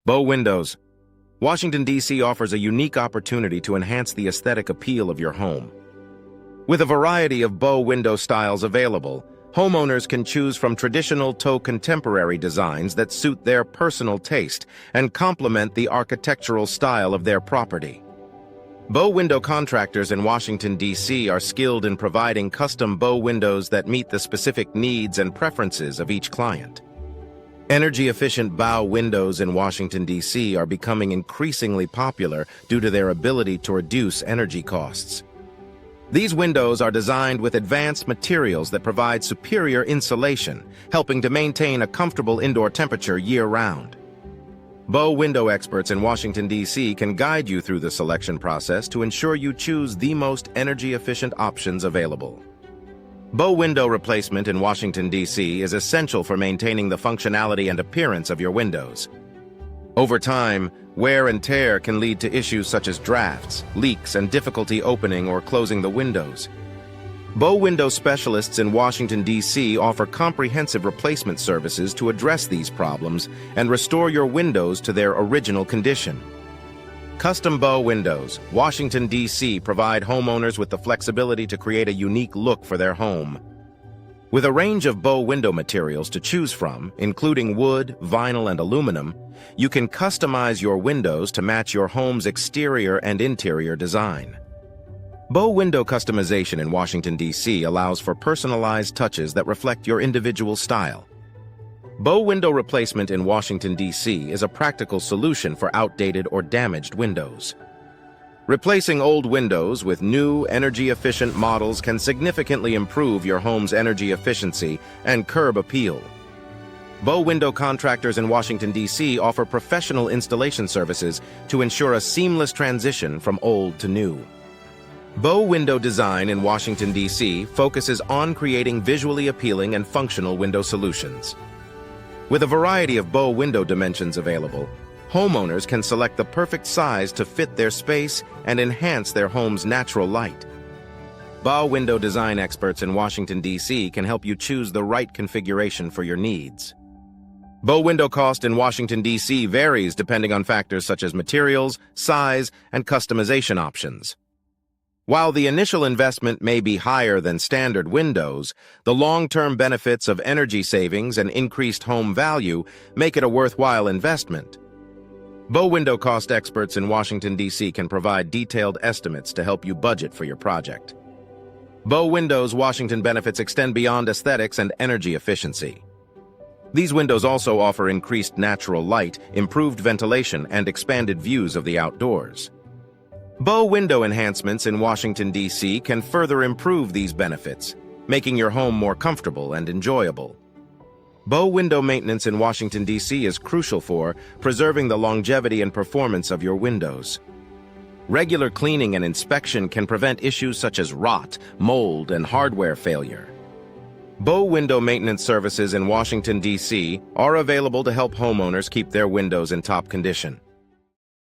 Bow Windows. Washington, D.C. offers a unique opportunity to enhance the aesthetic appeal of your home. With a variety of bow window styles available, homeowners can choose from traditional to contemporary designs that suit their personal taste and complement the architectural style of their property. Bow window contractors in Washington, D.C. are skilled in providing custom bow windows that meet the specific needs and preferences of each client. Energy-efficient bow windows in Washington, D.C. are becoming increasingly popular due to their ability to reduce energy costs. These windows are designed with advanced materials that provide superior insulation, helping to maintain a comfortable indoor temperature year-round. Bow window experts in Washington, D.C. can guide you through the selection process to ensure you choose the most energy-efficient options available. Bow window replacement in Washington, D.C. is essential for maintaining the functionality and appearance of your windows. Over time, wear and tear can lead to issues such as drafts, leaks, and difficulty opening or closing the windows. Bow window specialists in Washington, D.C. offer comprehensive replacement services to address these problems and restore your windows to their original condition. Custom Bow Windows, Washington, D.C. provide homeowners with the flexibility to create a unique look for their home. With a range of bow window materials to choose from, including wood, vinyl, and aluminum, you can customize your windows to match your home's exterior and interior design. Bow window customization in Washington, D.C. allows for personalized touches that reflect your individual style. Bow window replacement in Washington, D.C. is a practical solution for outdated or damaged windows. Replacing old windows with new, energy-efficient models can significantly improve your home's energy efficiency and curb appeal. Bow window contractors in Washington, D.C. offer professional installation services to ensure a seamless transition from old to new. Bow window design in Washington, D.C. focuses on creating visually appealing and functional window solutions. With a variety of bow window dimensions available, homeowners can select the perfect size to fit their space and enhance their home's natural light. Bow window design experts in Washington, D.C. can help you choose the right configuration for your needs. Bow window cost in Washington, D.C. varies depending on factors such as materials, size, and customization options. While the initial investment may be higher than standard windows, the long-term benefits of energy savings and increased home value make it a worthwhile investment. Bow window cost experts in Washington, D.C. can provide detailed estimates to help you budget for your project. Bow windows' Washington benefits extend beyond aesthetics and energy efficiency. These windows also offer increased natural light, improved ventilation, and expanded views of the outdoors. Bow window enhancements in Washington, D.C. can further improve these benefits, making your home more comfortable and enjoyable. Bow window maintenance in Washington, D.C. is crucial for preserving the longevity and performance of your windows. Regular cleaning and inspection can prevent issues such as rot, mold, and hardware failure. Bow window maintenance services in Washington, D.C. are available to help homeowners keep their windows in top condition.